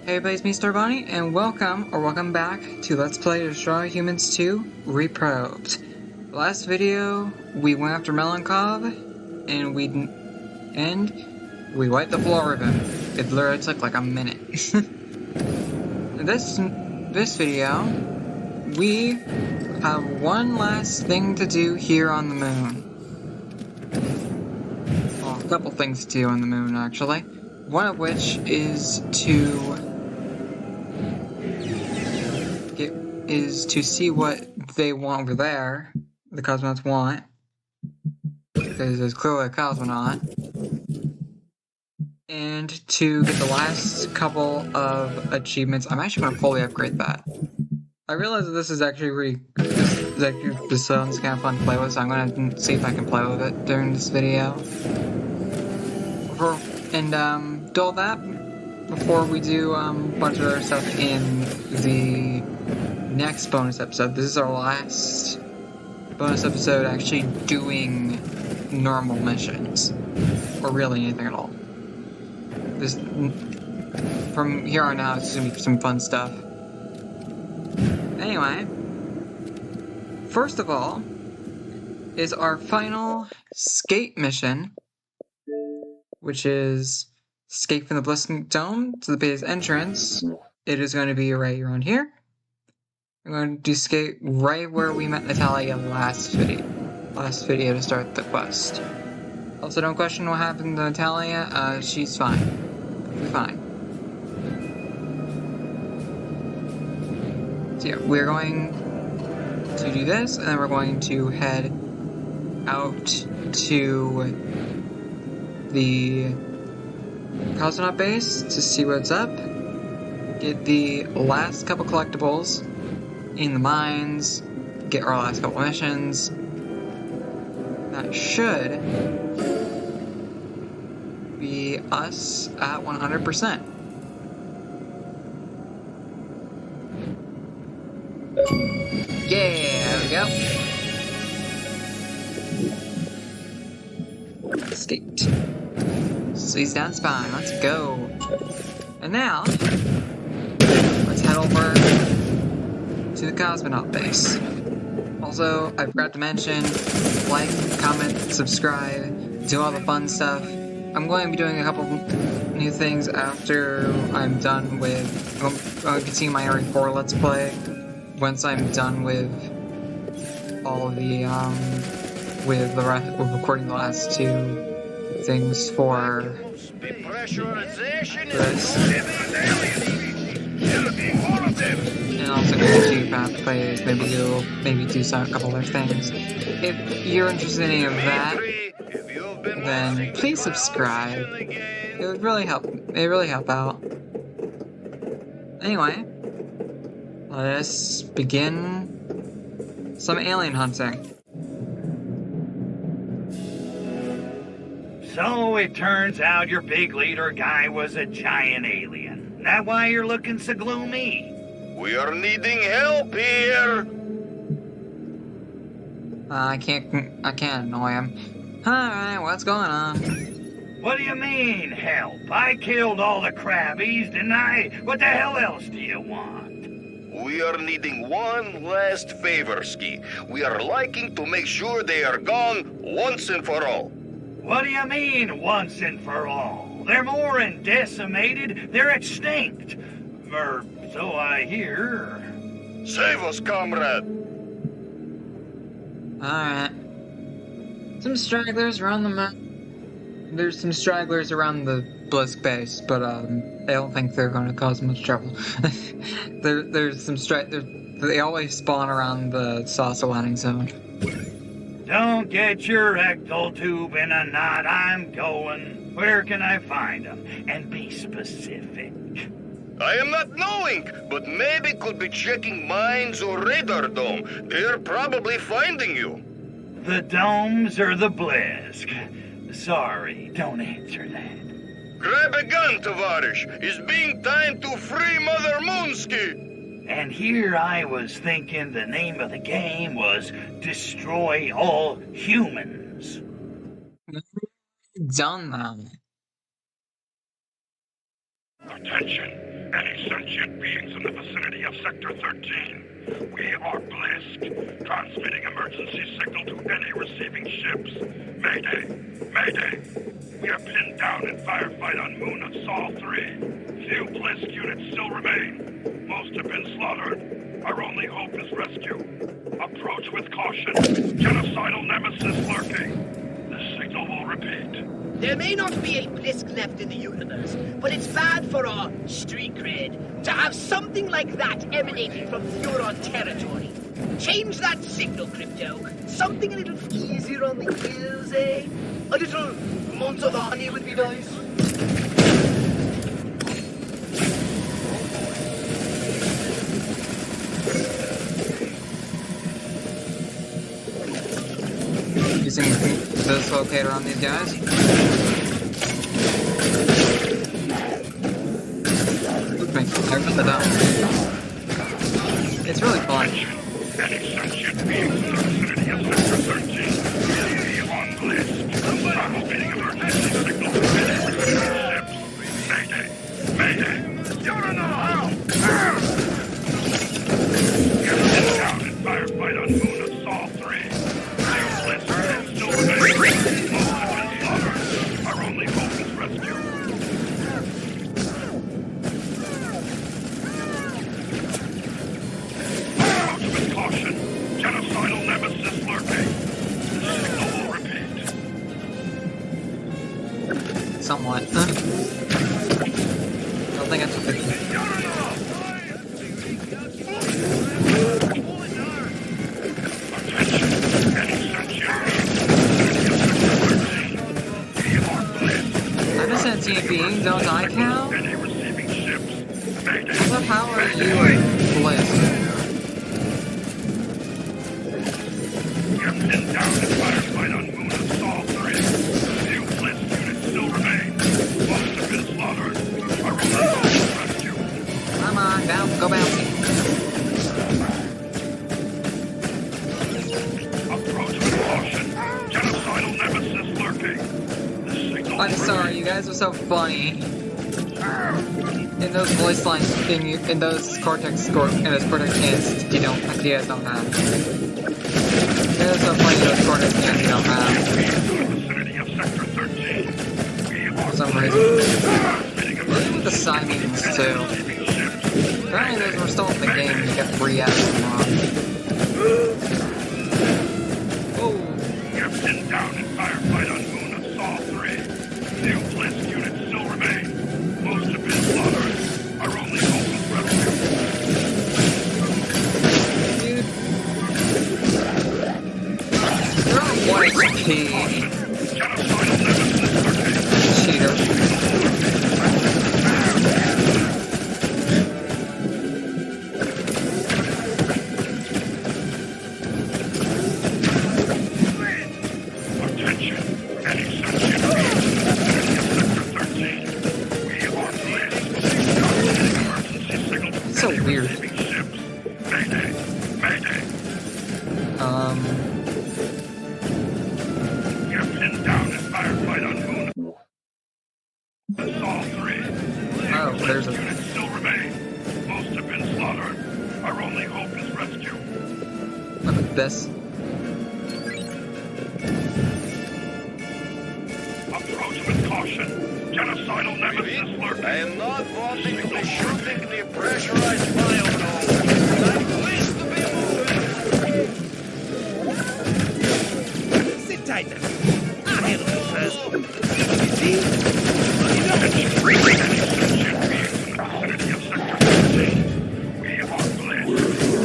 Hey everybody, it's me, Star Bonnie, and welcome back to Let's Play Destroy Humans 2 Reprobed. Last video, we went after Melankov, and we wiped the floor with him. It literally took like a minute. this video, we have one last thing to do here on the moon. Well, a couple things to do on the moon, actually. One of which is to see what they want over there, the cosmonauts want, because there's clearly a cosmonaut, and to get the last couple of achievements. I'm actually going to fully upgrade that. I realize that this is actually this sounds kind of fun to play with, so I'm going to see if I can play with it during this video. Do all that before we do a bunch of other stuff in the next bonus episode. This is our last bonus episode actually doing normal missions, or really anything at all. From here on out, it's gonna be some fun stuff. Anyway, first of all is our final escape mission, which is escape from the Blisk Dome to the base entrance. It is going to be right around here. I'm going to escape right where we met Natalya last video to start the quest. Also, don't question what happened to Natalya. She's fine. We're fine. So yeah, we're going to do this, and then we're going to head out to the cosmonaut base to see what's up. Get the last couple collectibles in the mines, get our last couple missions. That should be us at 100%. Yeah, there we go. Escaped. Squeeze down spine, let's go. And now, let's head over to the cosmonaut base. Also, I forgot to mention, like, comment, subscribe, do all the fun stuff. I'm going to be doing a couple new things after I'm done with, I'll continue my Area 4 Let's Play once I'm done with all of the, with recording the last two things for this. And also going to path plays, maybe do a couple other things. If you're interested in any of that, then please subscribe. It would really help. It really help out. Anyway, let us begin some alien hunting. So it turns out your big leader guy was a giant alien. That why you're looking so gloomy? We are needing help here. I can't annoy him. Alright, what's going on? What do you mean, help? I killed all the crabbies, didn't I? What the hell else do you want? We are needing one last favor, Ski. We are liking to make sure they are gone once and for all. What do you mean, once and for all? They're more than decimated, they're extinct. Or so I hear. Save us, comrade. Alright. Some stragglers around the There's some stragglers around the Blisk base, but I don't think they're going to cause much trouble. There's some they always spawn around the saucer landing zone. Don't get your rectal tube in a knot, I'm going. Where can I find them? And be specific. I am not knowing, but maybe could be checking mines or radar dome. They're probably finding you. The domes or the Blisk? Sorry, don't answer that. Grab a gun, Tovarish. It's being time to free Mother Moonsky. And here I was thinking the name of the game was Destroy All Humans. Done that. Attention. Any sentient beings in the vicinity of Sector 13. We are Blisk, transmitting emergency signal to any receiving ships. Mayday! Mayday! We are pinned down in firefight on moon of Sol 3. Few Blisk units still remain. Most have been slaughtered. Our only hope is rescue. Approach with caution. Genocidal nemesis lurking. The signal will repeat. There may not be a Blisk left in the universe, but it's bad for our street cred to have something like that emanating from Furon territory. Change that signal, Crypto. Something a little easier on the ears, eh? A little Montavani would be nice. Using this locator on these guys. I really don't. It's really fun. Any sentient beings in the vicinity of Sector 13. Be on Blisk. Transmitting emergency signal to any receiving ships. Mayday! Mayday! You don't know how! Get pinned down in firefight on moon of Sol 3. Blisk still remains. Most have been slaughtered. Our only hope is rescue. Approach with caution. Genocidal nemesis lurking. The signal will repeat. Somewhat. I don't think I took it. I'm a sentient being, don't I count? Any receiving ships. Mayday. What power are you, Blisk? You're pinned down in firefight on moon of Sol 3. Few Blisk units still remain. Most have been slaughtered. Our only hope is rescue. Come on, go bouncy. Approach with caution. Genocidal nemesis lurking. The signal I'm will sorry, you guys are so funny. In those voice lines, in those cortex cans, you guys don't have. They're so funny, those cortex cans you don't have. vicinity of Sector 13. For some reason. Maybe with the Simons, too. Apparently those were still in the game and you get free ads from You're pinned down in firefight on moon of Sol 3. Few Blisk units still remain. Most have been slaughtered. Our only hope is rescue. Dude. You're on 1 HP. Genocidal nemesis lurking. Cheater. Attention. Any sentient beings in the vicinity of Sector 13. We are Blisk. Transmitting emergency signal to So any weird. receiving ships. Mayday. Mayday. You're pinned down in firefight on moon of Sol 3. Oh, there's a... Units still remain. Most have been slaughtered. Our only hope is rescue. Look at this. Approach with caution. Genocidal nemesis lurking. I am not wanting to be shooting the pressurized biodome. I'm pleased to be moving. Sit tight now. I'll handle this first. You see? Any sentient beings in the vicinity of Sector 13. We are Blisk.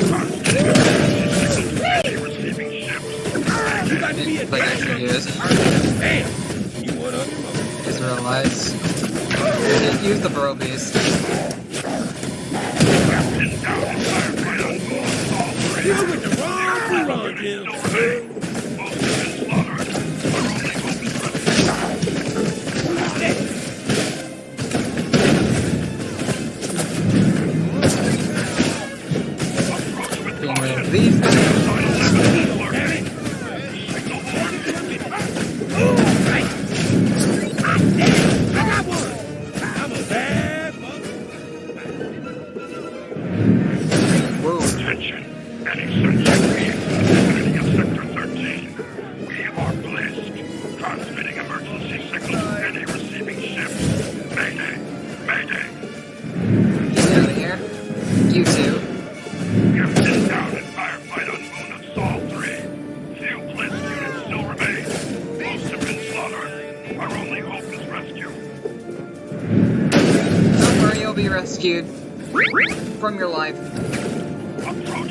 Transmitting emergency signal to any receiving ships. Like I should use. You want on your motor? Israelites. Just use the Brobies. We're pinned down in firefight on moon of Sol 3. You're with the wrong Furon, Jim. Still remain. Most have been slaughtered. Our only hope is rescue. Approach with Being rid caution. of these guys. Genocidal nemesis lurking. Signal will repeat. I got one. I'm a bad mother. rescued from your life,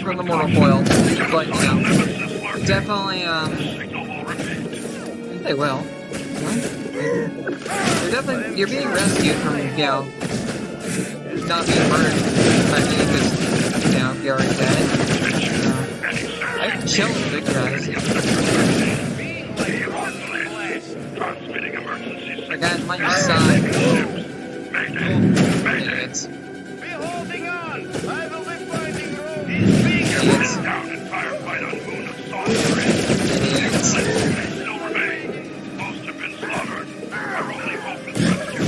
from the mortal coil, but, you know, definitely, they will. You're being rescued from, you know, not being murdered by me because, you know, you're already dead. I killed the big guys. I got my side. Idiots. Be holding on! I will be finding room! Idiots. Down in firefight on Moon of Sorcery. Idiots. They still remain. Most have been slaughtered. Our only hope is rescue.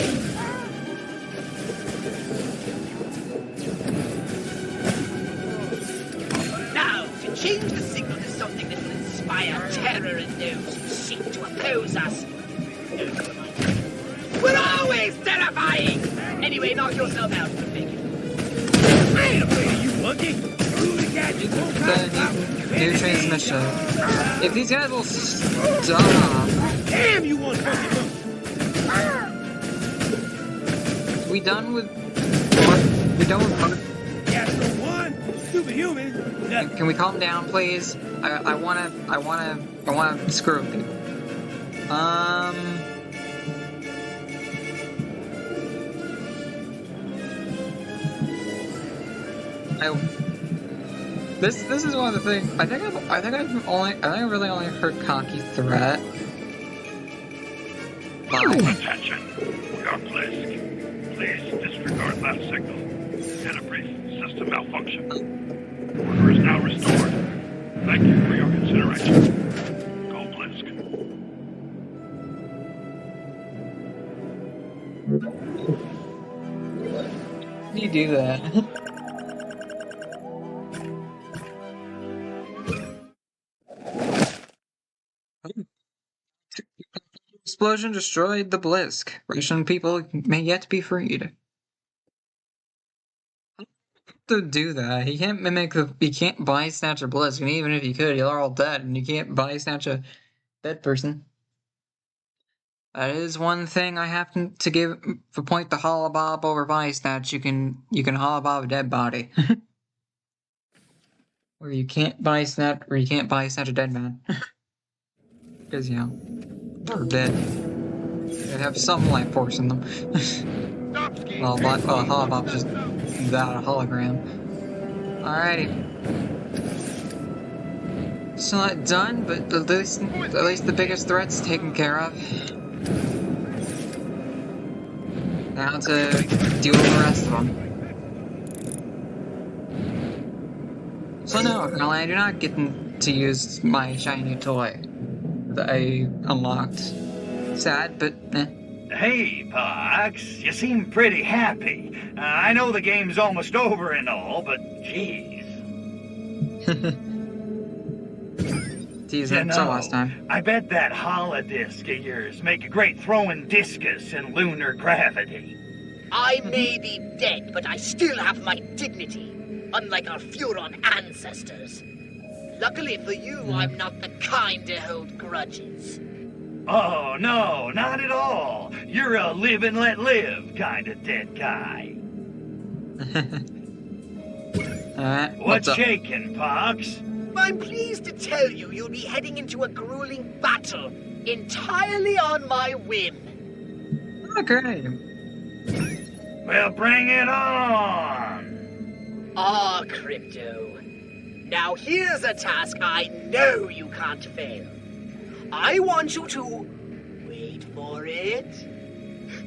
Now, to change the signal to something that will inspire terror in those who seek to oppose us. We're always terrifying! Anyway, knock yourself out for thinking. Wait a minute, you monkey! Who got you? New transmission. If these guys will stop. Damn, you one monkey! We done with. We done with. Yes, the one stupid human. Nothing. Can we calm down, please? I wanna screw with people. This is one of the things. I think I've really only heard cocky threat. Attention. We are Blisk. Please disregard last signal. Had a brief system malfunction. Order is now restored. Thank you for your consideration. Go Blisk. How do you do that? Explosion destroyed the Blisk. Russian people may yet be freed. To do that, he can't he can't body snatch a Blisk, and even if he could, you're all dead, and you can't body snatch a dead person. That is one thing I have to give for point the holobob over body snatch. You can holobob a dead body. Or you can't body snatch a dead man. Because, you know, they're dead. They have some life force in them. Well, holobob's just that, a hologram. Alrighty. Still not done, but at least the biggest threat's taken care of. Now to deal with the rest of them. So no, apparently I do not get to use my shiny toy that I unlocked. Sad, but eh. Hey, Pox, you seem pretty happy. I know the game's almost over and all, but jeez. Tease that so last time. I bet that holodisc of yours make a great throwing discus in lunar gravity. I may be dead, but I still have my dignity, unlike our Furon ancestors. Luckily for you, I'm not the kind to hold grudges. Oh, no, not at all. You're a live and let live kind of dead guy. Alright, What's shaking, Pox? I'm pleased to tell you you'll be heading into a grueling battle, entirely on my whim. Oh, great. Well, bring it on! Ah, Crypto. Now here's a task I know you can't fail. I want you to, wait for it,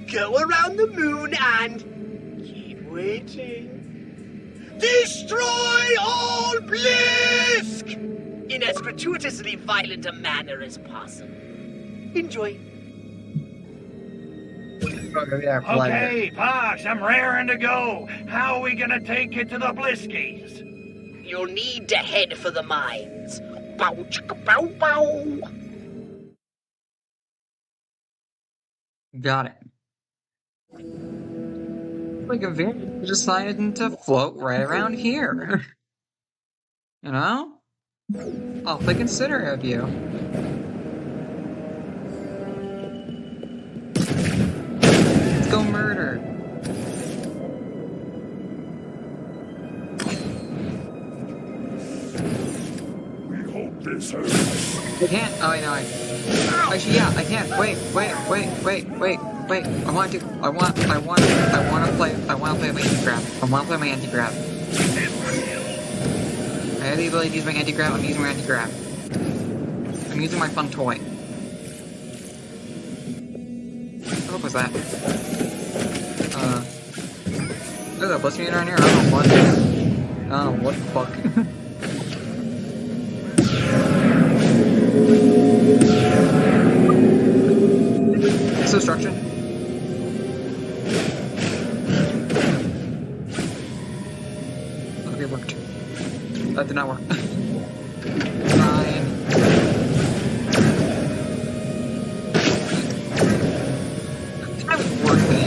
go around the moon and keep waiting. Destroy all Blisk! In as gratuitously violent a manner as possible. Enjoy. Okay, Pox, I'm raring to go. How are we gonna take it to the Bliskies? You'll need to head for the mines. Bow chicka bow bow. Got it. Like a very decided to float right around here. You know? Awfully considerate of you. Let's go murder. I can't. Oh, I know. Actually, yeah, I can. Wait. I want to play my anti-grab. I want to play my anti-grab. I have the ability to use my anti-grab. I'm using my anti-grab. I'm using my fun toy. What was that? There's a Blisk meter on here? I don't know what. Oh, what the fuck? Destruction. Okay, it worked. That did not work. Fine. That was worth it.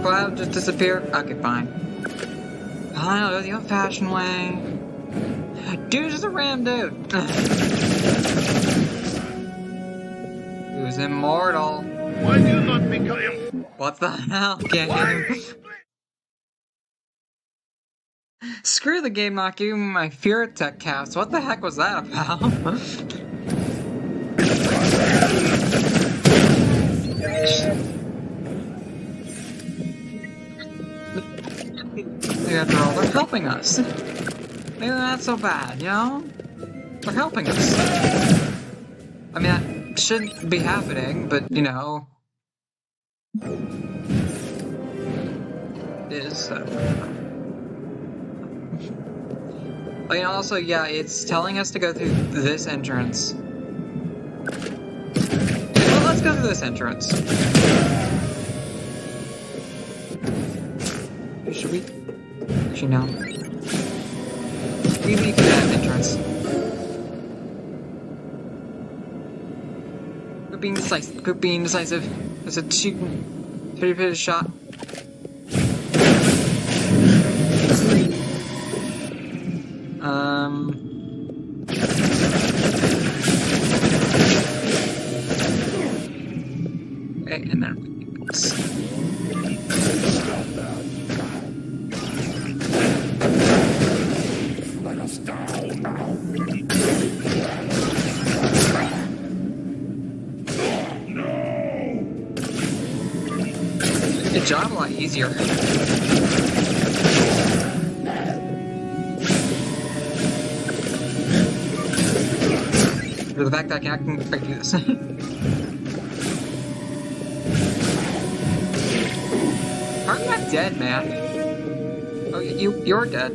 Cloud just disappear? Okay, fine. I don't know, the old-fashioned way. Dude, just a ram dude. Who's immortal? Why do you not become him? What the hell, game? Screw the game not giving me my Fear Tech cast. What the heck was that about? After all, they're helping us. Maybe not so bad, you know? They're helping us. I mean, that shouldn't be happening, but, you know... It is so. I mean, also, yeah, it's telling us to go through this entrance. Well, let's go through this entrance. Should we? Actually, no. We leave that entrance. Quit being decisive. Quit being decisive. There's a pretty shot. Okay, and then Let us down now. No. Good job, a lot easier. For the fact that I can do this. Are you not dead, man? Oh, you're dead.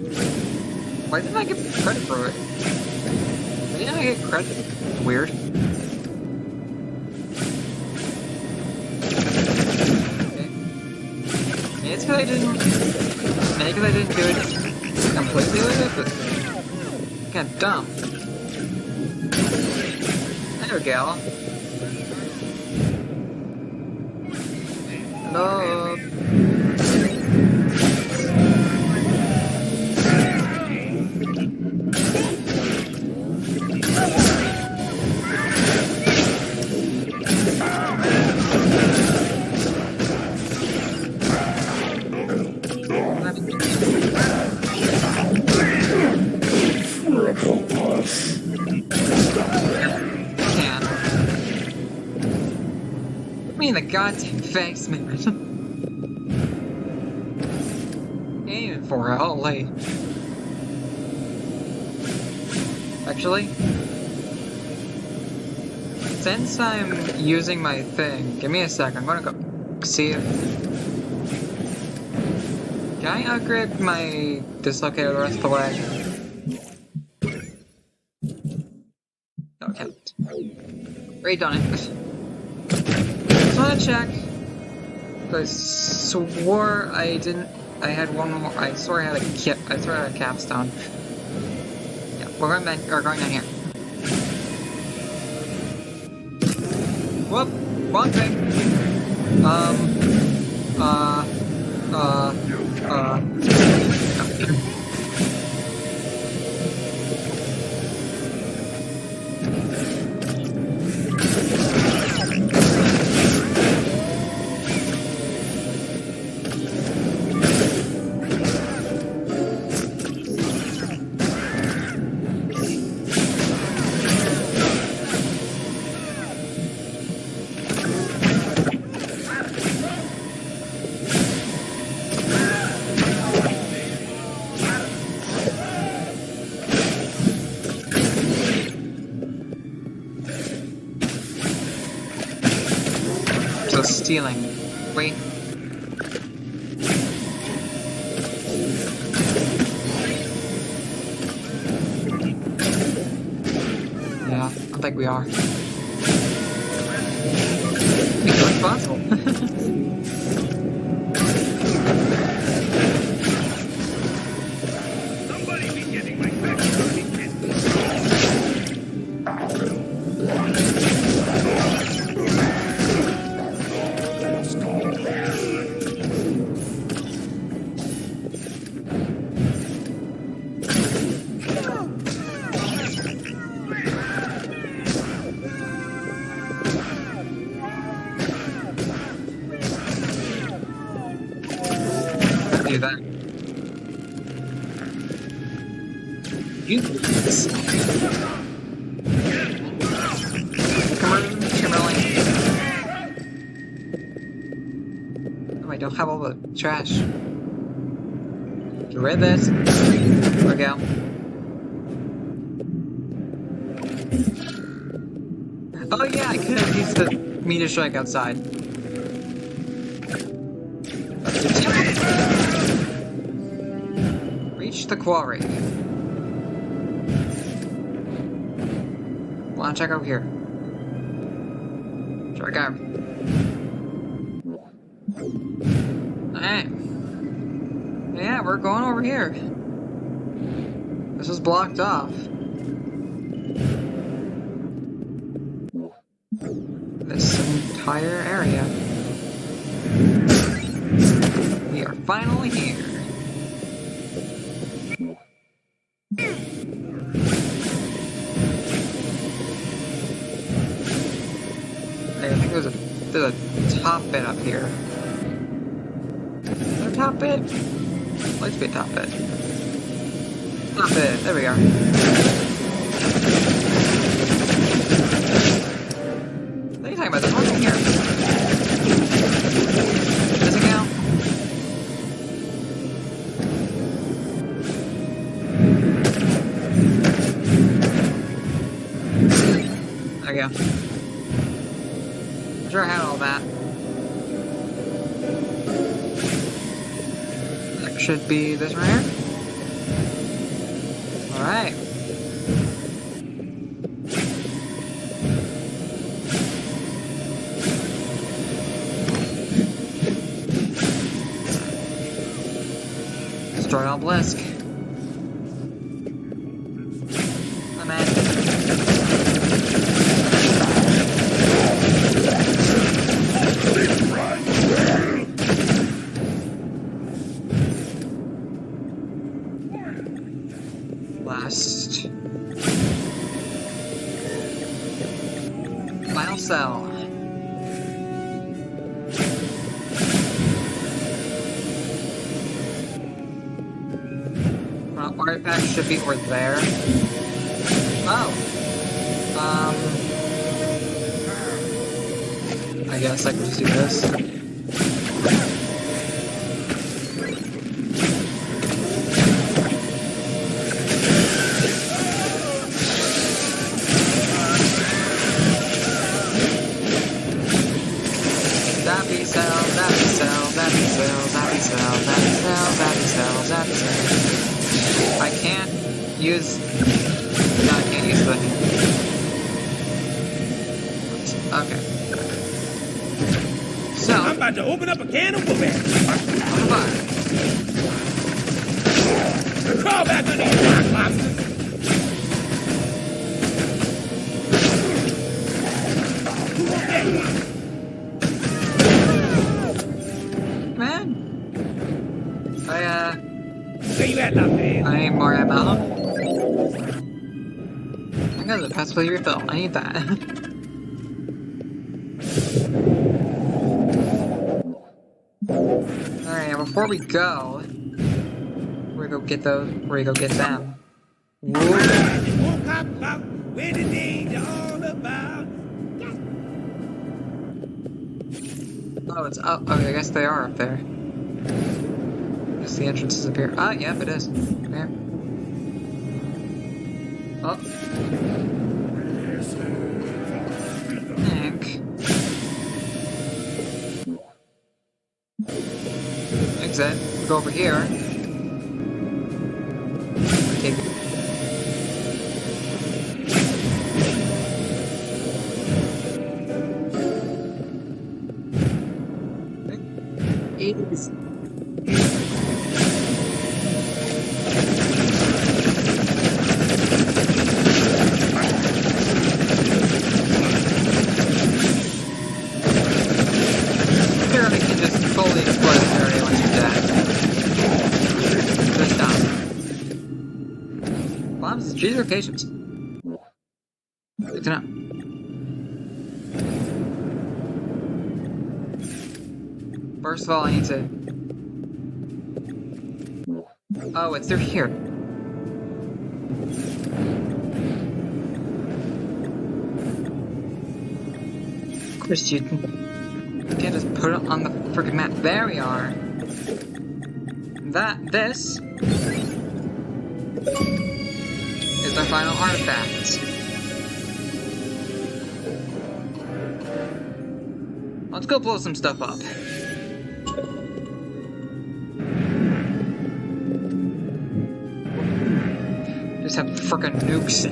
Why didn't I get credit for it? Why didn't I get credit? Weird. Okay. Maybe it's because I didn't do it completely with it, but kind of dumb. There we go. Hello. Me in the goddamn face, man. Aiming for it, holy. Actually, since I'm using my thing, give me a sec. I'm gonna go see if. Can I upgrade my dislocator the rest of the way? Already done it. Just wanna check. I swore I didn't. I had one more. I swore I had a kit. I swore I had a capstone. Yeah, we're going down here. Whoop! Wrong thing. Stealing. Wait. Yeah, I think we are. It's responsible. Somebody be getting my back. Do that. You please. Come on, Kimberly. Oh, I don't have all the trash. Get rid of this. There we go. Oh yeah, I could have used the meteor strike outside. Reach the quarry. Wanna check over here? Check out. Alright. Yeah, we're going over here. This is blocked off. This entire area. We are finally here. I think there's a top bit up here. Is there a top bit? Let's be a top bit. Top bit. There we are. What are you talking about? There's one thing here. Does it count? There we go. I'm sure I had all that. That should be this right here. Alright. Destroy all Blisk. I'm in. Last. Final cell. Well, artifact should be over there. Oh. I guess I can just do this. Zappy cell, zappy cell, zappy cell, zappy cell, zappy cell, zappy cell, zappy cell. I can't use... No, I can't use the... about to open up a can of whooping. Crawl back under your rock, lobster. Man. Where you at, lobster? I need more ammo. I got the possibly refill. I need that. Alright, now before we go, we're gonna go get those. We're gonna go get them. Whoa. Woke up about where the days are all about. Oh, it's up. Okay, I guess they are up there. I guess the entrance is up here. Ah, yep, it is. There. Oh. Nick. Exit. Go over here. Take it. Easy. Apparently you can just fully explode this area once you're dead. Just stop. Bombs, cheese or patience? Good to know. First of all, I need to... Oh, it's through here. Of course you can't just put it on the freaking map. There we are. This is our final artifact. Let's go blow some stuff up. Just have frickin' nukes.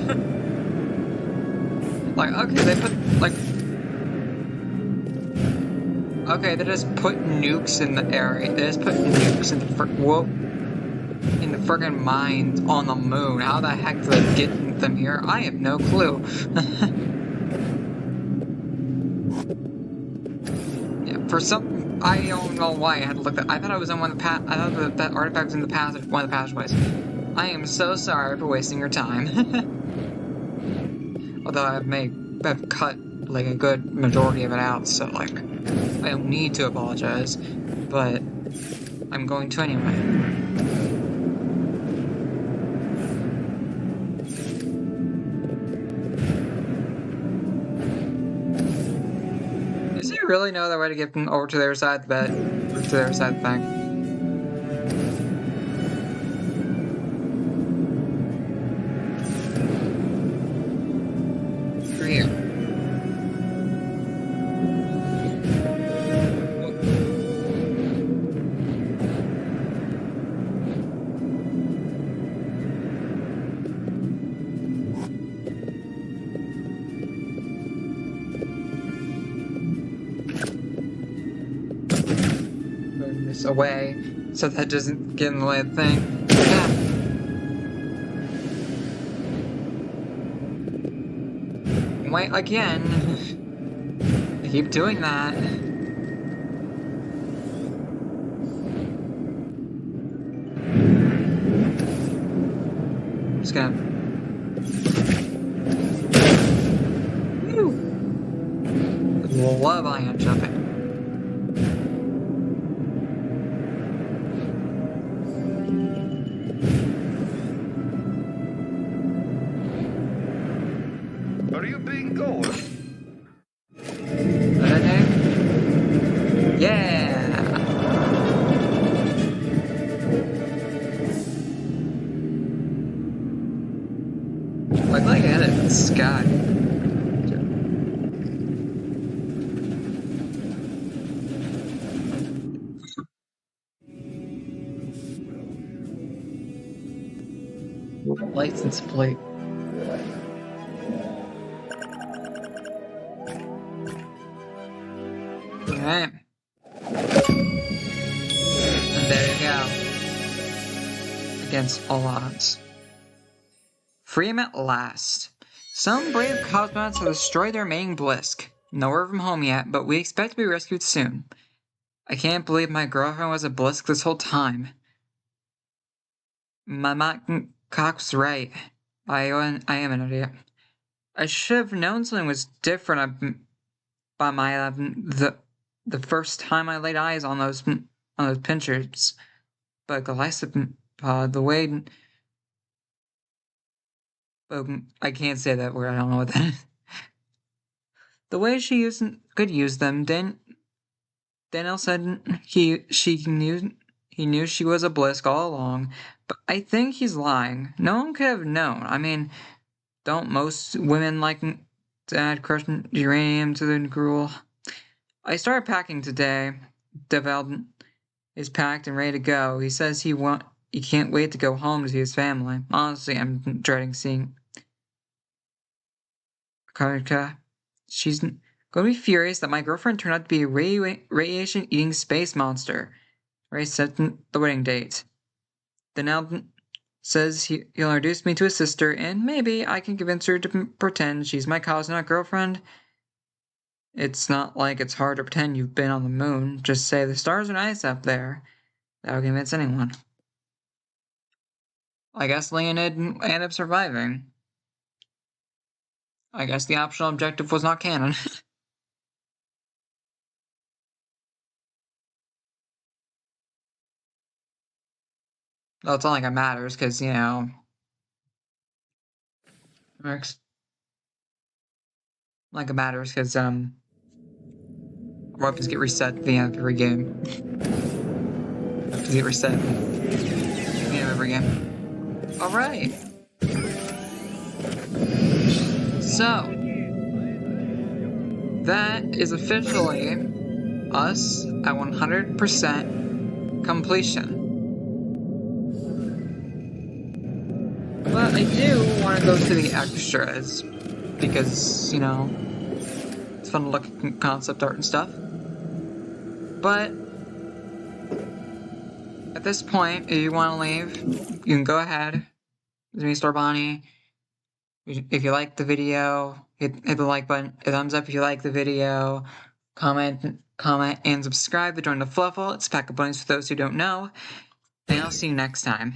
Like, okay, they put, like... Okay, they just put nukes in the area. They just put nukes in the in the frickin' mines on the moon. How the heck did they get them here? I have no clue. Yeah, for some... I don't know why I had to look that. I thought I was in one of the I thought that artifact was in the passage, one of the passageways. I am so sorry for wasting your time. Although I've cut like a good majority of it out, so like I don't need to apologize, but I'm going to anyway. Does he really know the way to get them over to their side of the bed? Or to their side of the thing? Here. Move this away so that doesn't get in the way of the thing. Yeah. Wait again. I keep doing that. I'm just gonna... Woo! Love ion jumping. Are you being gold? Yeah! Like I had it in the sky. License plate. Alright. against all odds. Free him at last. Some brave cosmonauts have destroyed their main Blisk. No word from home yet, but we expect to be rescued soon. I can't believe my girlfriend was a Blisk this whole time. My cock's right. I am an idiot. I should have known something was different by the first time I laid eyes on those pinchers. But the way... I can't say that word, I don't know what that is. The way she could use them, Daniel said he knew she was a Blisk all along, but I think he's lying. No one could have known. I mean, don't most women like to add crushed uranium to the gruel? I started packing today. Devel is packed and ready to go. He says he can't wait to go home to see his family. Honestly, I'm dreading seeing Karika. She's going to be furious that my girlfriend turned out to be a radiation-eating space monster. Ray set the wedding date. Danelle says he'll introduce me to his sister, and maybe I can convince her to pretend she's my cosmonaut girlfriend. It's not like it's hard to pretend you've been on the moon. Just say the stars are nice up there. That'll convince anyone. I guess Leonid ended up surviving. I guess the optional objective was not canon. Well, it's not like it matters, because, you know... Works. Like it matters, because, weapons get reset at the end of every game. Weapons get reset at the end of every game. Alright! So... that is officially us at 100% completion. But I do want to go to the extras, because, you know, it's fun to look at concept art and stuff. But, at this point, if you want to leave, you can go ahead. It's me, Starbonnie. If you like the video, hit the like button, a thumbs up if you like the video, comment, and subscribe to join the Fluffle. It's pack of bunnies for those who don't know. And I'll see you next time.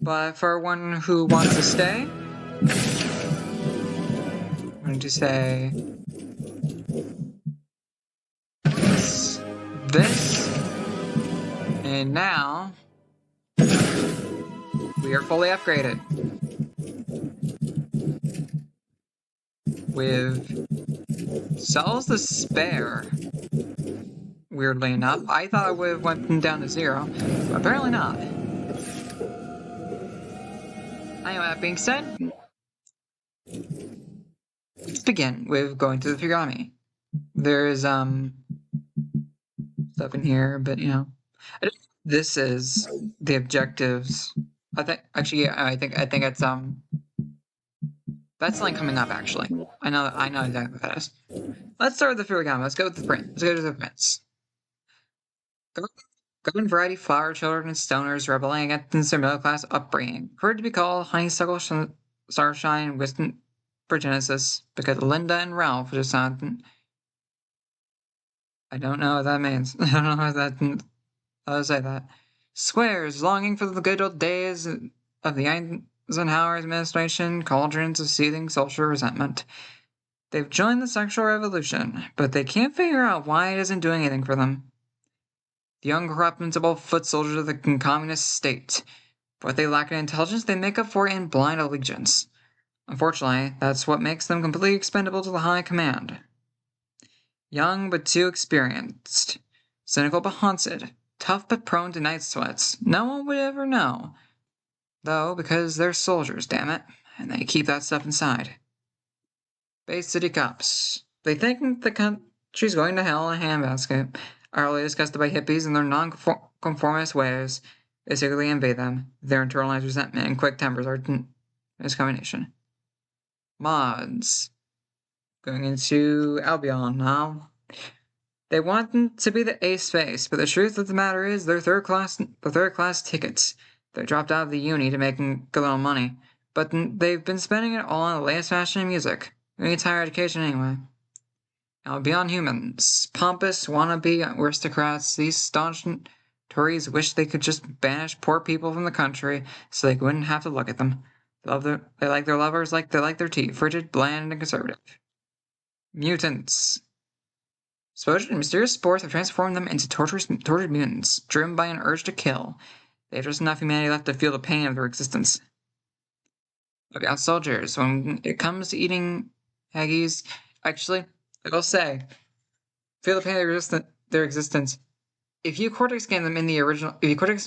But for one who wants to stay, I'm going to say this, and now we are fully upgraded with cells to spare. Weirdly enough, I thought I would have went down to 0, but apparently not. Anyway, that being said, let's begin with going to the Furonigami. There's stuff in here, but you know, this is the objectives. I think actually, yeah, I think it's that's something coming up actually. I know exactly what that is. Let's start with the Furonigami. Let's go with the print. Let's go to the prints. Garden variety flower children and stoners rebelling against their middle class upbringing. Preferred to be called Honeysuckle Starshine Wisdom Progenesis because Linda and Ralph just sound. I don't know what that means. I don't know how to say that. Squares longing for the good old days of the Eisenhower administration, cauldrons of seething social resentment. They've joined the sexual revolution, but they can't figure out why it isn't doing anything for them. The uncorruptible foot soldiers of the communist state. For what they lack in intelligence, they make up for it in blind allegiance. Unfortunately, that's what makes them completely expendable to the high command. Young but too experienced. Cynical but haunted. Tough but prone to night sweats. No one would ever know. Though, because they're soldiers, damn it, and they keep that stuff inside. Bay City cops. They think the country's going to hell in a handbasket. Are disgusted by hippies and their non-conformist ways. They secretly envy them. Their internalized resentment and quick tempers are this combination. Mods. Going into Albion now. They want them to be the ace face, but the truth of the matter is they're third class tickets. They dropped out of the uni to make good little money, but they've been spending it all on the latest fashion and music. Who needs higher education anyway? Now, beyond humans, pompous wannabe aristocrats, these staunch Tories wish they could just banish poor people from the country so they wouldn't have to look at them. They like their lovers like they like their tea, frigid, bland, and conservative. Mutants. Supposed mysterious spores have transformed them into tortured mutants, driven by an urge to kill. They have just enough humanity left to feel the pain of their existence. About soldiers, when it comes to eating haggis, actually, I will say, feel the pain of their existence. If you cortex gain them in the original, if you cortex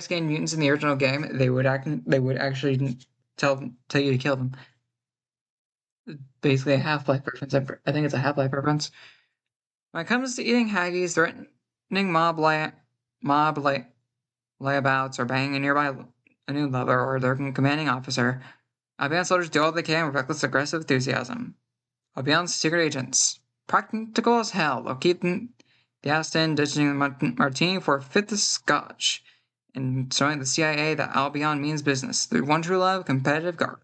gain mutants in the original game, they would actually tell you to kill them. Basically, a Half-Life reference. I think it's a Half-Life reference. When it comes to eating haggis, threatening mob layabouts, or banging a new lover or their commanding officer, Albion soldiers do all they can with reckless, aggressive enthusiasm. Albion's secret agents, practical as hell, they'll keep the Aston ditching the martini for a fifth of scotch, and showing the CIA that Albion means business through one true love, competitive guard.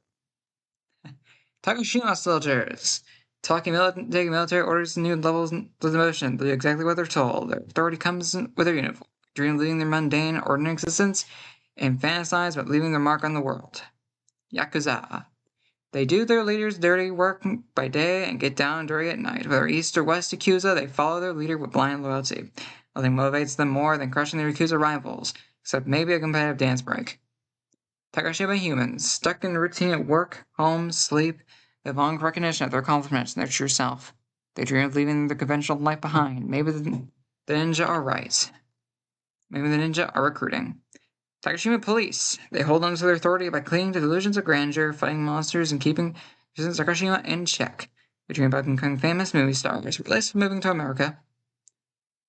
Takashima soldiers, taking military orders and new levels of demotion, they do exactly what they're told. Their authority comes with their uniform, dream of leading their mundane, ordinary existence, and fantasize about leaving their mark on the world. Yakuza. They do their leader's dirty work by day and get down and dirty at night. Whether east or west Yakuza, they follow their leader with blind loyalty. Nothing motivates them more than crushing their Yakuza rivals, except maybe a competitive dance break. Takashima humans, stuck in routine at work, home, sleep, they long for recognition of their accomplishments and their true self. They dream of leaving the conventional life behind. Maybe the ninja are right. Maybe the ninja are recruiting. Takashima police. They hold on to their authority by clinging to delusions of grandeur, fighting monsters, and keeping Takashima in check. They dream about becoming famous movie stars, replace moving to America.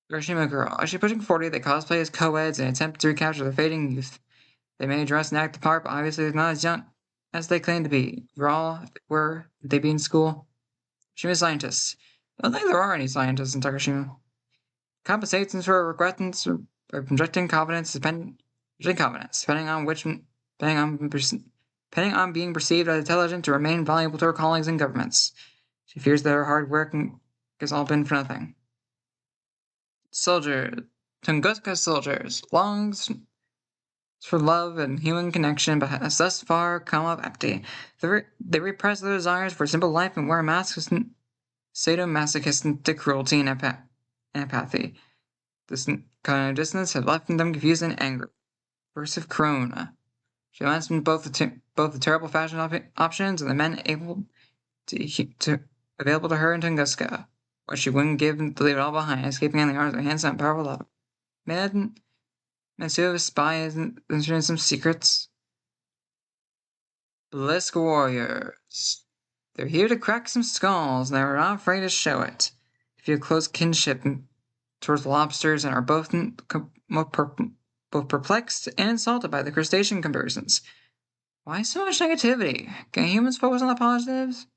Takashima girl. As she's pushing 40, they cosplay as co-eds and attempt to recapture their fading youth. They may dress and act the part, but obviously they're not as young as they claim to be. After all, if they were, would they be in school? Takashima scientists. I don't think there are any scientists in Takashima. Compensations for regretance or projecting confidence depending on being perceived as intelligent to remain valuable to her colleagues and governments. She fears that her hard work has all been for nothing. Tunguska soldiers longs for love and human connection, but has thus far come up empty. They repress their desires for a simple life and wear masks of sadomasochistic cruelty and apathy. This kind of distance had left them confused and angry. Versive crone. She mentioned both the terrible fashion options and the men available to her in Tunguska, where she wouldn't leave it all behind, escaping in the arms of a handsome and powerful lover. Matsuo spies and some secrets. Blisk warriors. They're here to crack some skulls, and they're not afraid to show it. They feel close kinship towards lobsters and are both perplexed and insulted by the crustacean comparisons. Why so much negativity? Can humans focus on the positives?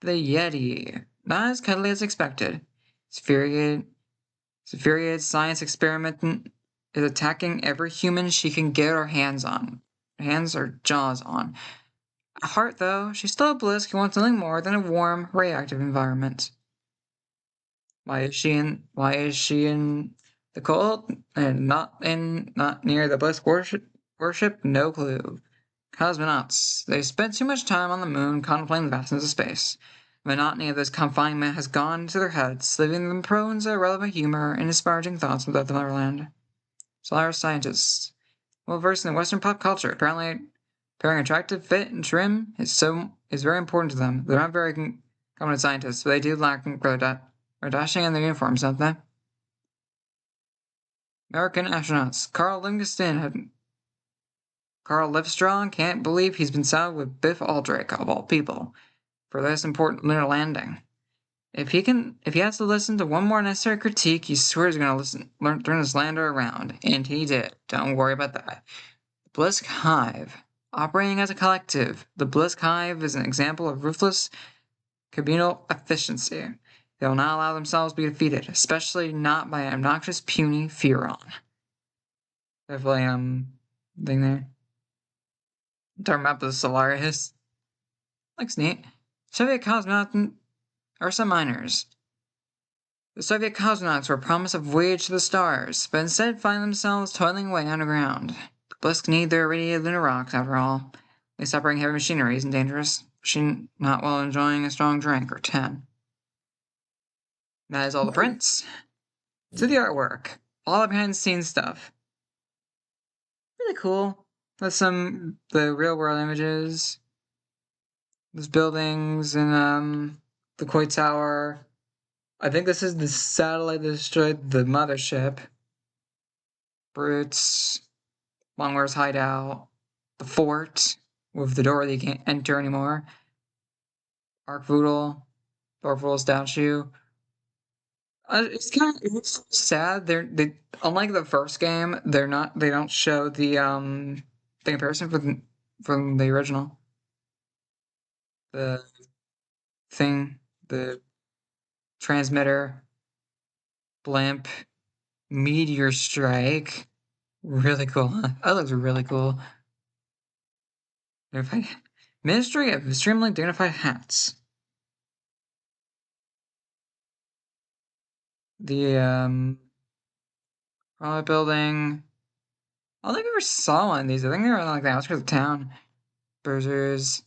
The Yeti. Not as cuddly as expected. Its infuriated science experiment is attacking every human she can get her hands or jaws on. At heart, though, she's still a Blisk who wants nothing more than a warm, reactive environment. Why is she in the cold and not near the Blisk worship? No clue. Cosmonauts. They spent too much time on the moon contemplating the vastness of space. The monotony of this confinement has gone to their heads, leaving them prone to irrelevant humor and disparaging thoughts about the motherland. Solaris scientists. Well versed in Western pop culture, apparently appearing attractive, fit, and trim is very important to them. They're not very competent scientists, but they do lack dashing in their uniforms, don't they? American astronauts. Carl Livestrong can't believe he's been saddled with Biff Aldrich, of all people, for this important lunar landing. If he has to listen to one more necessary critique, he swears he's going to turn this lander around, and he did. Don't worry about that. The Blisk Hive. Operating as a collective, the Blisk Hive is an example of ruthless communal efficiency. They will not allow themselves to be defeated, especially not by an obnoxious, puny Furon. Definitely, thing there. Talking about the Solaris. Looks neat. Soviet cosmonauts are some miners. The Soviet cosmonauts were promised a voyage to the stars, but instead find themselves toiling away underground. The Blisk need their irradiated lunar rocks, after all. They stop bringing heavy machinery isn't dangerous. Machine not while enjoying a strong drink or 10. That is all the prints. To the artwork. All the behind the scenes stuff. Really cool. That's some the real world images. There's buildings and the Koi Tower. I think this is the satellite that destroyed the mothership. Brutes. Longware's hideout. The fort with the door that you can't enter anymore. Arcvoodle. Arcvoodle statue. It's sad. They unlike the first game, they don't show the comparison from the original. The thing, the transmitter, blimp, meteor strike. Really cool, huh? That looks really cool. Ministry of Extremely Dignified Hats. The building. I don't think I ever saw one of these. I think they were on like the outskirts of town. Bruisers.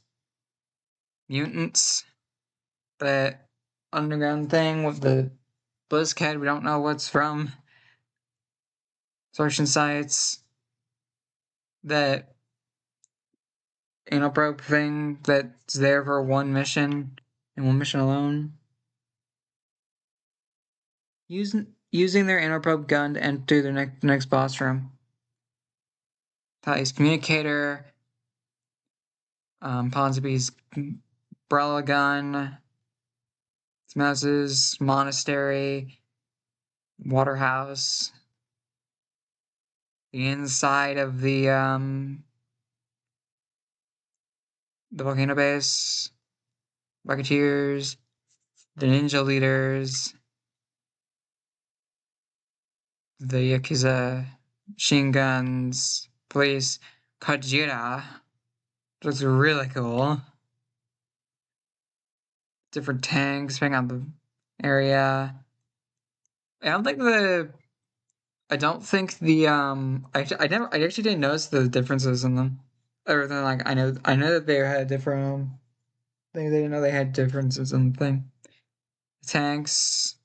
Mutants. That underground thing with the Blisk head. We don't know what's from. Sortion sites. That anal probe thing that's there for one mission and one mission alone. Using their anal probe gun to enter their next boss room. Tally's communicator. Ponsonby's umbrella gun. Smouse's monastery. Waterhouse. The inside of the volcano base. Bucketeers. The ninja leaders. The Yakuza. Machine guns. Police. Kajira. Looks really cool. Different tanks depending on the area. I don't think the I actually didn't notice the differences in them. Other than like I know that they had different they didn't know they had differences in the thing. Tanks.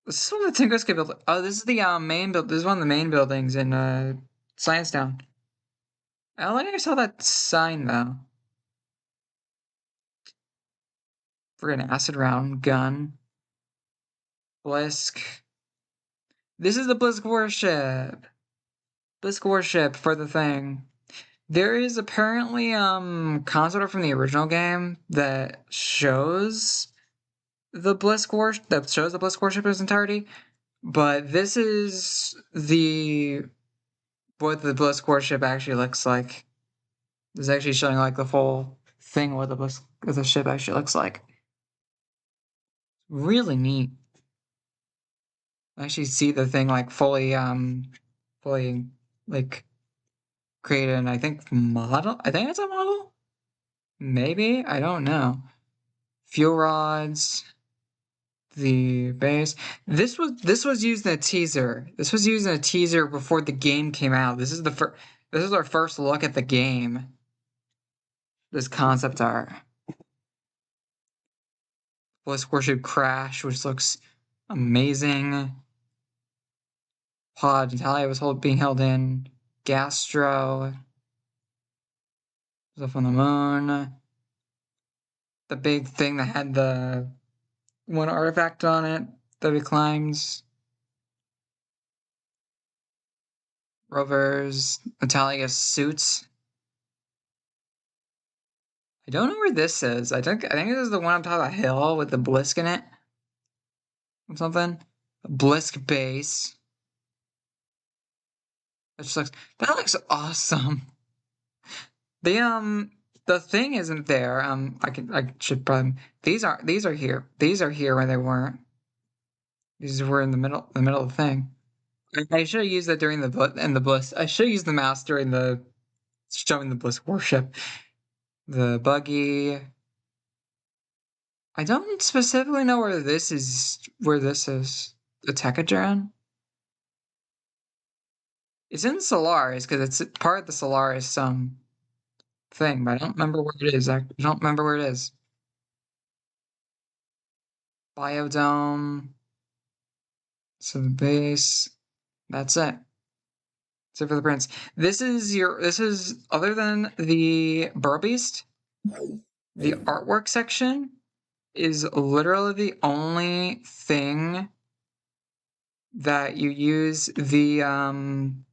This is one of the Tinko's built. Oh, this is the main build. This is one of the main buildings in Science Town. I don't think I saw that sign though. For an acid round gun. Blisk. This is the Blisk warship. Blisk warship for the thing. There is apparently concept art from the original game that shows the Blisk warship in its entirety, but this is what the Blisk warship actually looks like. It's actually showing like the full thing what the ship actually looks like. Really neat. I actually see the thing like fully like created and I think model. I think it's a model. Maybe, I don't know. Fuel rods. The base. This was used in a teaser. This was used in a teaser before the game came out. This is our first look at the game. This concept art. Blisk Warship Crash, which looks amazing. Pod Natalya was being held in. Gastro. Stuff on the moon. The big thing that had the one artifact on it that we climbed. Rovers. Natalya's suits. I don't know where this is. I think this is the one on top of the hill with the Blisk in it. Or something. A Blisk base. That looks awesome. The thing isn't there. I should probably. These are here. These are here where they weren't. These were in the middle of the thing. I should have used that during the Blisk. I should have used the mouse during the showing the Blisk worship. The buggy. I don't specifically know where this is. The Tekadron. It's in Solaris because it's part of the Solaris thing, but I don't remember where it is. I don't remember where it is. Biodome. So the base. That's it. That's it for the prints. This is other than the Burbeast, the artwork section is literally the only thing that you use the alien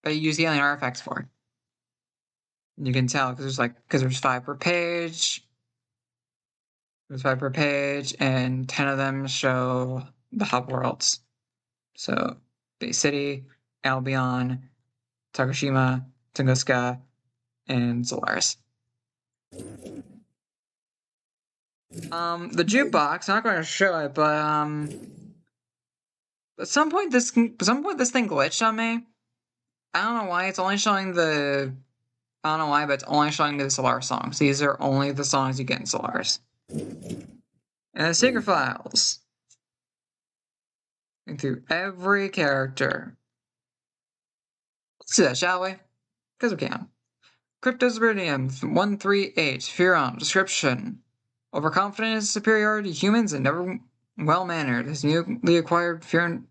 artifacts for. You can tell because there's 5 per page. There's 5 per page, and 10 of them show the hub worlds. So Bay City, Albion, Takushima, Tunguska, and Solaris. The jukebox, I'm not going to show it, but at some point this thing glitched on me. I don't know why. It's only showing the. I don't know why, but it's only showing me the Solaris songs. These are only the songs you get in Solaris. And the secret files. And through every character. Let's do that, shall we? Because we can. Cryptosporidium 138, Furon, description. Overconfident in superiority to humans and never well-mannered. His newly acquired Furon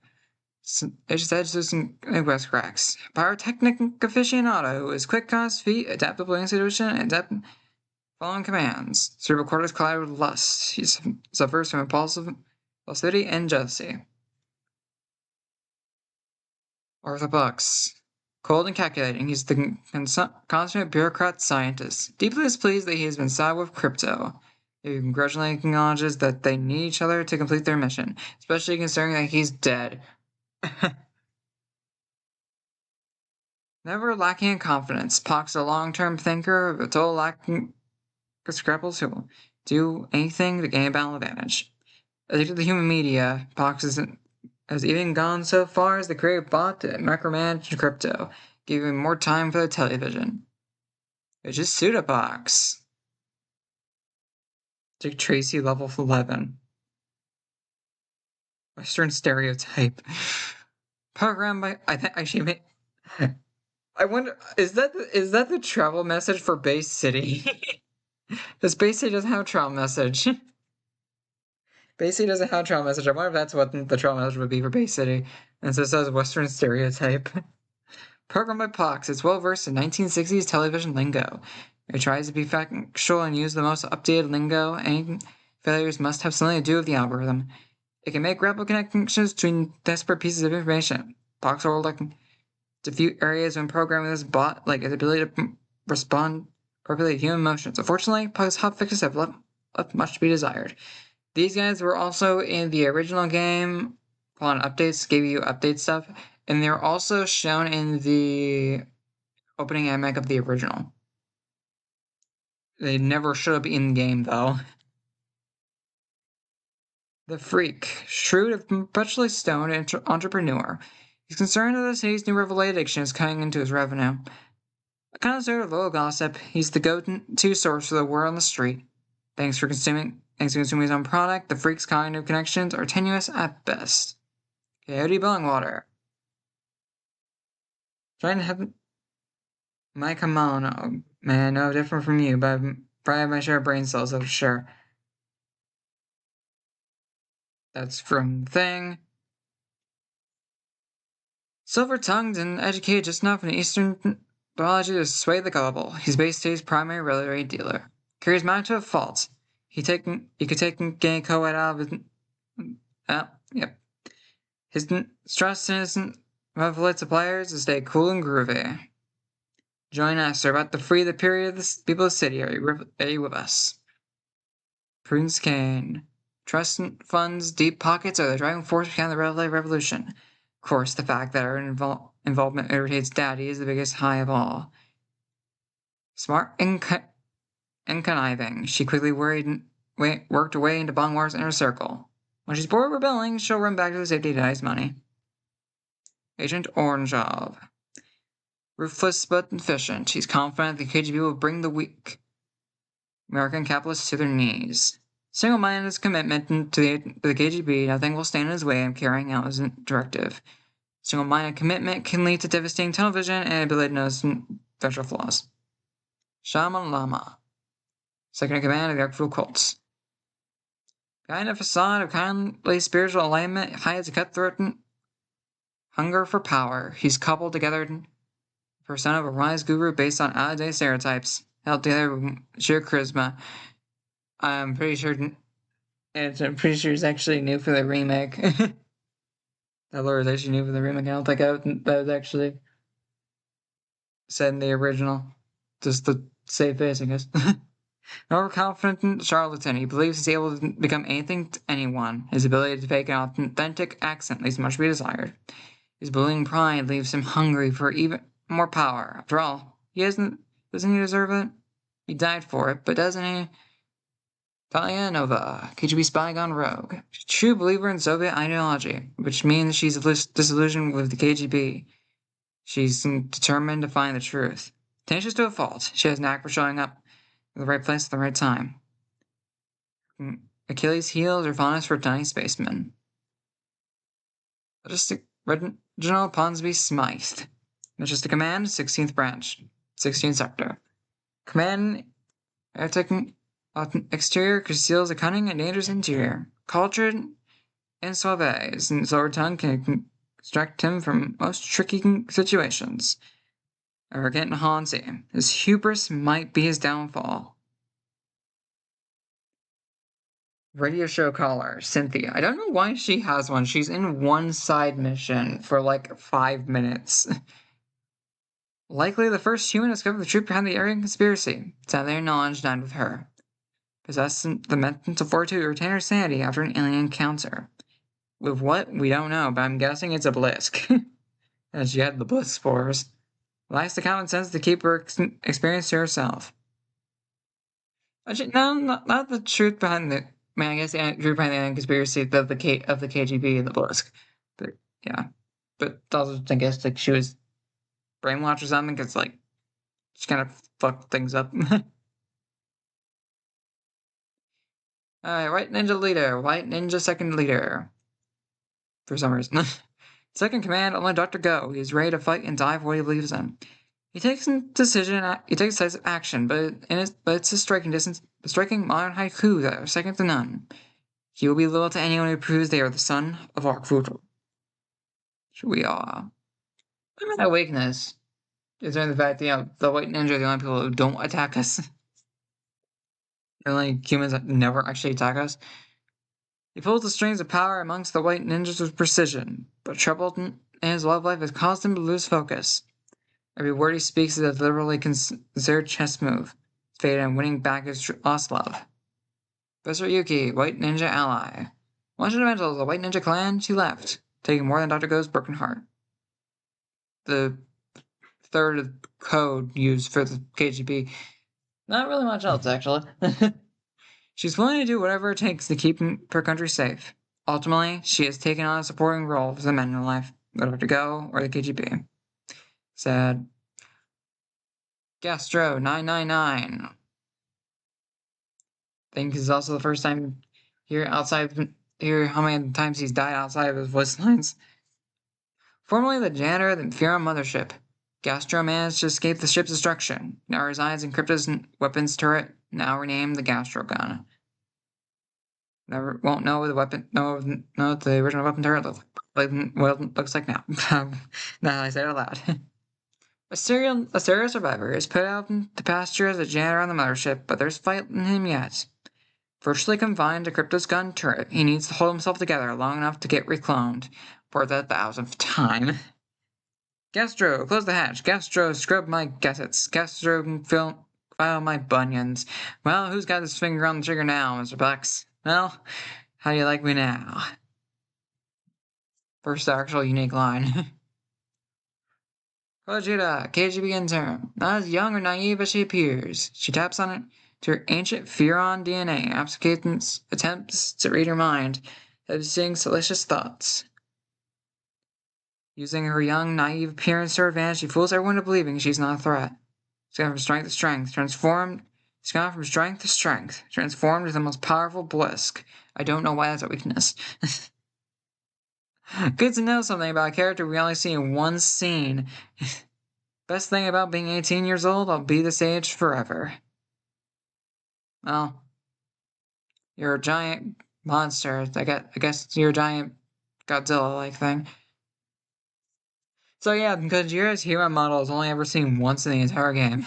edges and west cracks. Pyrotechnic aficionado who is quick on his feet, adaptable in situation, and adept following commands. Cerebral cortex collided with lust. He suffers from impulsivity and jealousy. Orthobucks. Cold and calculating, he's the consummate bureaucrat scientist. Deeply displeased that he has been sided with Crypto. He begrudgingly acknowledges that they need each other to complete their mission, especially considering that he's dead. Never lacking in confidence, Pox a long-term thinker, but total lacking scruples who will do anything to gain a battle advantage. Addicted to human media, Pox has even gone so far as to create a bot to micromanage Crypto, giving more time for the television. It's just Pseudopox. Dick Tracy level 11. Western stereotype. Programmed by I wonder, is that the travel message for Bay City? Because Bay City doesn't have a travel message. Bay City doesn't have a travel message. I wonder if that's what the travel message would be for Bay City. And so it says Western stereotype. Programmed by Pox, it's well versed in 1960s television lingo. It tries to be factual and use the most updated lingo. Any failures must have something to do with the algorithm. It can make rapid connections between desperate pieces of information. Pox will like to few areas when programming this bot, like its ability to respond appropriately to human emotions. Unfortunately, Pox's hot fixes have left much to be desired. These guys were also in the original game. On updates, gave you update stuff, and they're also shown in the opening animatic of the original. They never showed up in game though. The Freak, shrewd and perpetually stoned entrepreneur. He's concerned that the city's new revelation addiction is cutting into his revenue. A connoisseur of local gossip, he's the go-to source for the word on the street. Thanks for consuming his own product, the Freak's cognitive connections are tenuous at best. Coyote Billingwater. Trying to have my kimono. Man, no different from you, but I probably have my share of brain cells, that's for sure. That's from Thing. Silver-tongued and educated just enough in Eastern biology to sway the gullible. He's Bay City's primary railway dealer. Charismatic to a fault. He could take getting co-ed out of his... yep. His trust in his relate suppliers to stay cool and groovy. Join us. We're about to free the period of the people of the city. Are you with us? Prudence Kane. Trust funds, deep pockets are the driving force behind the revolution. Of course, the fact that our involvement irritates Daddy is the biggest high of all. Smart and conniving, she quickly worked her way into Bangwar's inner circle. When she's bored rebelling, she'll run back to the safety to his money. Agent Orangeov. Ruthless but efficient, he's confident the KGB will bring the weak American capitalists to their knees. Single-minded commitment to the KGB, nothing will stand in his way of carrying out his directive. Single-minded commitment can lead to devastating tunnel vision and ability to notice visual flaws. Shaman Lama. Second in command of the Arcful cults. Behind a facade of kindly spiritual alignment hides a cutthroat hunger for power. He's coupled together the persona of a wise guru based on out-of-date stereotypes, held together with sheer charisma. I'm pretty sure it's actually new for the remake. That lore is actually new for the remake. I don't think that was actually said in the original. Just the save face, I guess. An overconfident charlatan, he believes he's able to become anything to anyone. His ability to fake an authentic accent leaves much to be desired. His bullying pride leaves him hungry for even more power. After all, doesn't he deserve it? He died for it, but doesn't he? Natalya Nova, KGB spy gone rogue. She's a true believer in Soviet ideology, which means she's disillusioned with the KGB. She's determined to find the truth. Tenacious to a fault, she has a knack for showing up in the right place at the right time. Achilles' heel is her fondness for tiny spacemen. Reginald Ponsonby Smythe. Majestic Command, 16th Branch, 16th Sector. Command, exterior conceals a cunning and dangerous interior. Cultured and suave, his lower tongue can extract him from most tricky situations. Arrogant and haughty, his hubris might be his downfall. Radio show caller, Cynthia. I don't know why she has one. She's in one side mission for like 5 minutes. Likely the first human to discover the truth behind the Aryan conspiracy. Sadly, knowledge died with her. Possessed the mental fortitude to retain her sanity after an alien encounter. With what? We don't know, but I'm guessing it's a Blisk. And she had the Blisk spores. Lacks the common sense to keep her experience to herself. Actually, no, not the truth behind the... I mean, I guess the truth behind the alien conspiracy of the KGB and the Blisk. But, yeah. But also, I guess, like, she was brainwashed or something, because, like, she kind of fucked things up. Alright, White Ninja Leader. White Ninja Second Leader. For some reason. Second command, only Dr. Go. He's ready to fight and die for what he believes in. He takes decisive action, but it's a striking modern haiku that are second to none. He will be loyal to anyone who proves they are the son of Arkvoodle. We are. My weakness is in the fact that, the White Ninja are the only people who don't attack us. The only humans that never actually attack us. He pulls the strings of power amongst the White Ninjas with precision, but trouble in his love life has caused him to lose focus. Every word he speaks is a literally considered chess move, fate on winning back his lost love. Professor Yuki, White Ninja ally. Once fundamental of the White Ninja clan, she left, taking more than Dr. Go's broken heart. The third code used for the KGB. Not really much else, actually. She's willing to do whatever it takes to keep her country safe. Ultimately, she has taken on a supporting role for the men in her life, whether to go or the KGB. Sad. Gastro 999. I think this is also the first time here how many times he's died outside of his voice lines. Formerly the janitor of the Furon mothership, Gastro managed to escape the ship's destruction. Now resides in Crypto's weapons turret, now renamed the Gastro gun. Never won't know what the weapon. Know what the original weapon turret looks like now. Now I say it out loud. A serial survivor is put out to pasture as a janitor on the mothership, but there's fight in him yet. Virtually confined to Crypto's gun turret, he needs to hold himself together long enough to get recloned for the 1,000th time. Gastro, close the hatch. Gastro, scrub my gussets. Gastro, file my bunions. Well, who's got his finger on the trigger now, Mr. Bucks? Well, how do you like me now? First actual unique line. Kojita, KGB intern. Not as young or naive as she appears. She taps on it to her ancient Furon DNA, attempts to read her mind. seeing salacious thoughts. Using her young, naive appearance to her advantage, she fools everyone into believing she's not a threat. She's gone from strength to strength, transformed into the most powerful Blisk. I don't know why that's a weakness. Good to know something about a character we only see in one scene. Best thing about being 18 years old, I'll be this age forever. Well, you're a giant monster. I guess you're a giant Godzilla-like thing. So yeah, Gojira's hero model is only ever seen once in the entire game.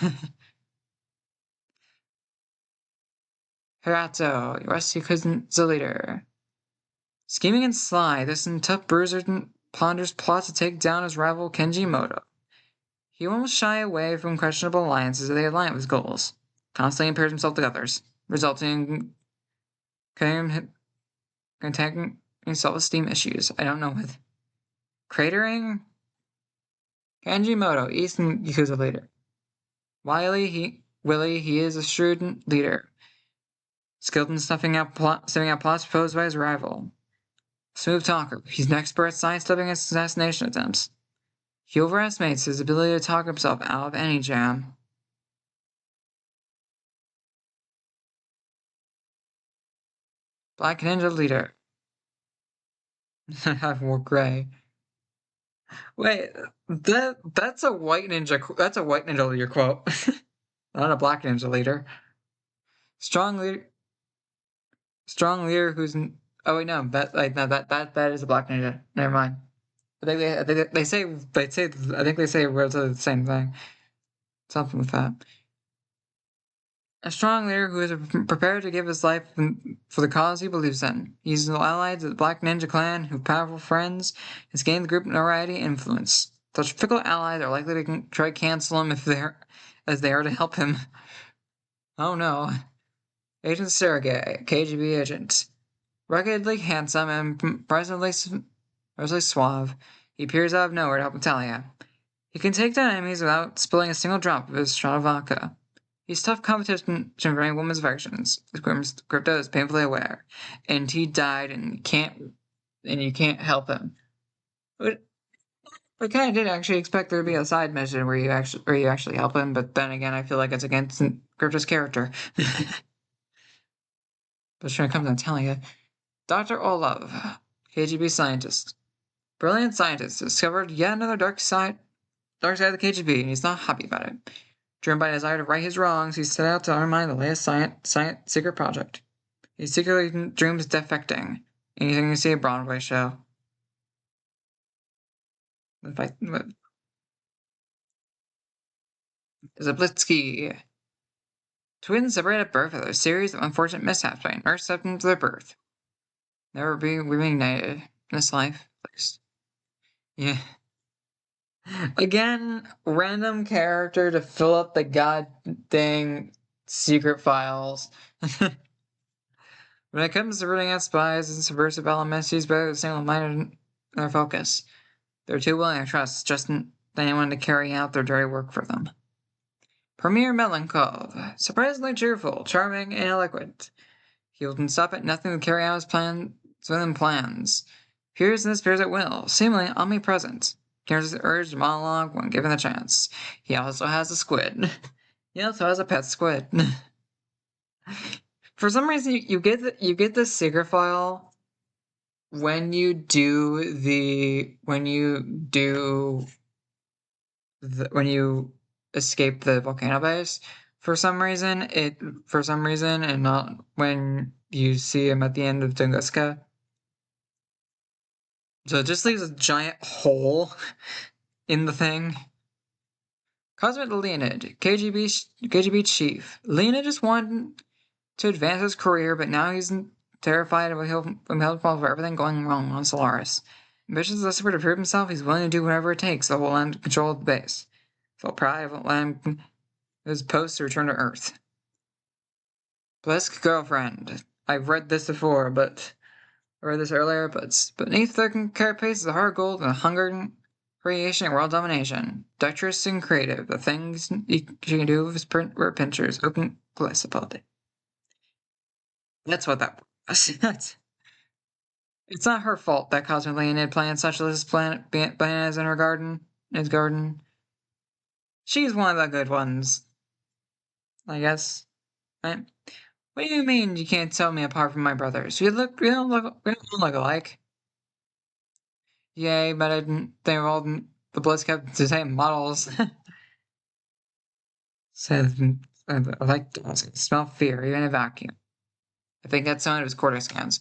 Hirato, rescue cousin's the leader. Scheming and sly, this tough bruiser ponders plots to take down his rival Kenji Moto. He won't shy away from questionable alliances if they align with his goals. Constantly compares himself to others, resulting in attacking self-esteem issues. I don't know what. Cratering? Kenji Moto, Eastern Yakuza leader. Willie, he is a shrewd leader. Skilled in snuffing out plots proposed by his rival. Smooth talker, he's an expert at sidestepping assassination attempts. He overestimates his ability to talk himself out of any jam. Black Ninja leader. I've wore gray. Wait, that's a white ninja. That's a white ninja leader quote, not a black ninja leader. Strong leader who's. Oh wait, no, that is a black ninja. Never mind. I think they say relatively the same thing. Something like that. A strong leader who is prepared to give his life for the cause he believes in. He's allied to the Black Ninja Clan, who powerful friends, has gained the group notoriety and influence. Such fickle allies are likely to try to cancel him as they are to help him. Oh no. Agent Sergei, KGB agent. Ruggedly handsome and surprisingly suave, he appears out of nowhere to help Natalya. He can take down enemies without spilling a single drop of his shot of vodka. He's tough competition for any woman's affections. Crypto is painfully aware, and he died, and you can't help him. But I kind of did actually expect there to be a side mission where you actually help him, but then again, I feel like it's against Crypto's character. But when it comes to Natalya, Dr. Olov, KGB scientist, brilliant scientist, discovered yet another dark side of the KGB, and he's not happy about it. Driven by a desire to right his wrongs, he set out to undermine the latest science secret project. He secretly dreams of defecting. Anything you see a Broadway show. Is a Blitzky. Twins separated at birth after a series of unfortunate mishaps by nurse stepped into their birth. Never be reunited in this life, at least. Yeah. Again, random character to fill up the goddamn secret files. When it comes to rooting out spies and subversive elements, he's better single-minded in their focus. They're too willing to trust just anyone to carry out their dirty work for them. Premier Melenkov, surprisingly cheerful, charming, and eloquent. He will stop at nothing to carry out his plans. Appears and disappears at will, seemingly omnipresent. Hears his urge to monologue when given the chance. He also has a squid. He also has a pet squid. For some reason, you get the secret file when you escape the volcano base. For some reason, and not when you see him at the end of Tunguska. So it just leaves a giant hole in the thing. Cosmic Leonid, KGB chief. Leonid just wanted to advance his career, but now he's terrified of what he'll for everything going wrong on Solaris. Ambitious is desperate to prove himself, he's willing to do whatever it takes to hold on to control of the base. Felt proud of his post to return to Earth. Blisk girlfriend. I've read this before, but I read this earlier, but beneath the carapace is a heart of gold and a hunger, creation, and world domination. Dexterous and creative, the things she can do with his pinchers, open possibility. That's what that was. It's not her fault that Cosmic Leonid planted such as bananas in her garden. His garden. She's one of the good ones, I guess. Right? What do you mean you can't tell me apart from my brothers? We don't look alike. Yay, but they're all the Blisk have the same models. Says I like to smell fear, even in a vacuum. I think that's some of his cortex scans.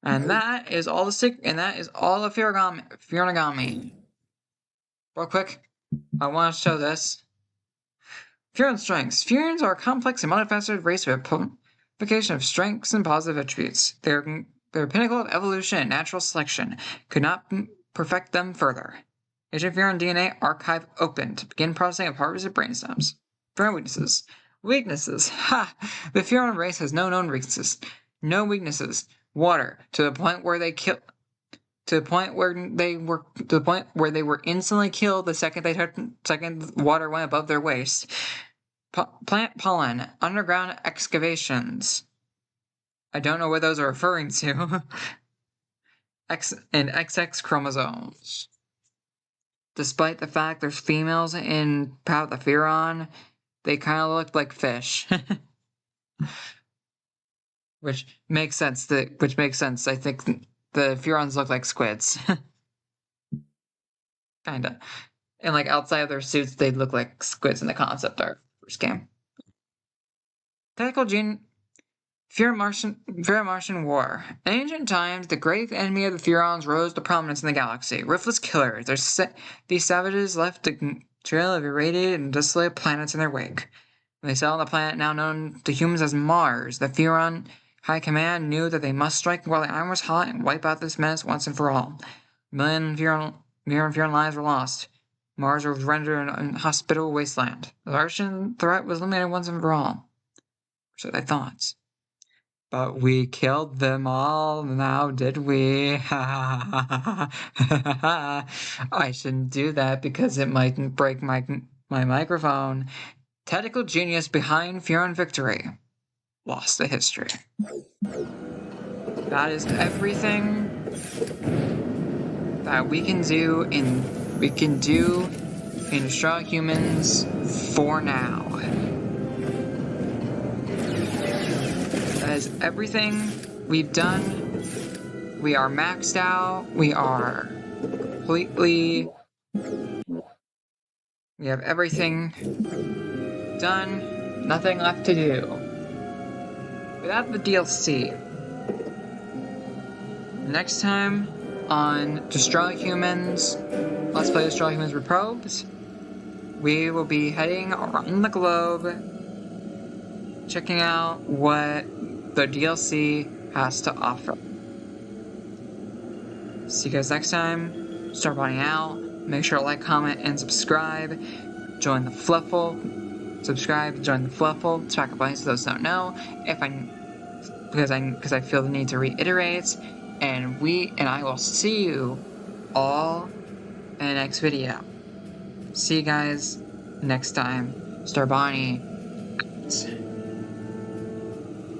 And that is all the Furonigami. Real quick, I want to show this. Furon strengths. Furons are a complex and multifaceted race with a combination of strengths and positive attributes. They're pinnacle of evolution and natural selection. Could not perfect them further. Agent Furon DNA archive open to begin processing of harvested brainstems. Furon weaknesses. Weaknesses. Ha! The Furon race has no known weaknesses. No weaknesses. Water, to the point where they were instantly killed the second water went above their waist. Plant pollen, underground excavations. I don't know what those are referring to. And XX chromosomes. Despite the fact there's females in Pout the Furon, they kind of look like fish. Which makes sense. I think the Furons look like squids. Kinda. And like outside of their suits, they look like squids in the concept art first game. Tactical Gene Furon Martian War. In ancient times, the great enemy of the Furons rose to prominence in the galaxy. Ruthless killers. These savages left a trail of irradiated and desolate planets in their wake. When they settled on the planet now known to humans as Mars, the Furon High Command knew that they must strike while the iron was hot and wipe out this menace once and for all. A million Furon lives were lost. Mars was rendered an inhospitable wasteland. The Martian threat was eliminated once and for all. So they thought. But we killed them all, now did we? I shouldn't do that because it might break my microphone. Tactical genius behind Furon victory. Lost to history. That is everything that we can do in Straw Humans for now. That is everything we've done. We are maxed out. We are completely. We have everything done. Nothing left to do. Without the DLC. Next time on Destroy Humans, Let's Play Destroy Humans Reprobed, we will be heading around the globe, checking out what the DLC has to offer. See you guys next time. Start running out. Make sure to like, comment, and subscribe. Join the Fluffle. Subscribe, join the Fluffle. Track buttons for those who don't know. Because I feel the need to reiterate. And I will see you all in the next video. See you guys next time. Starbonnie.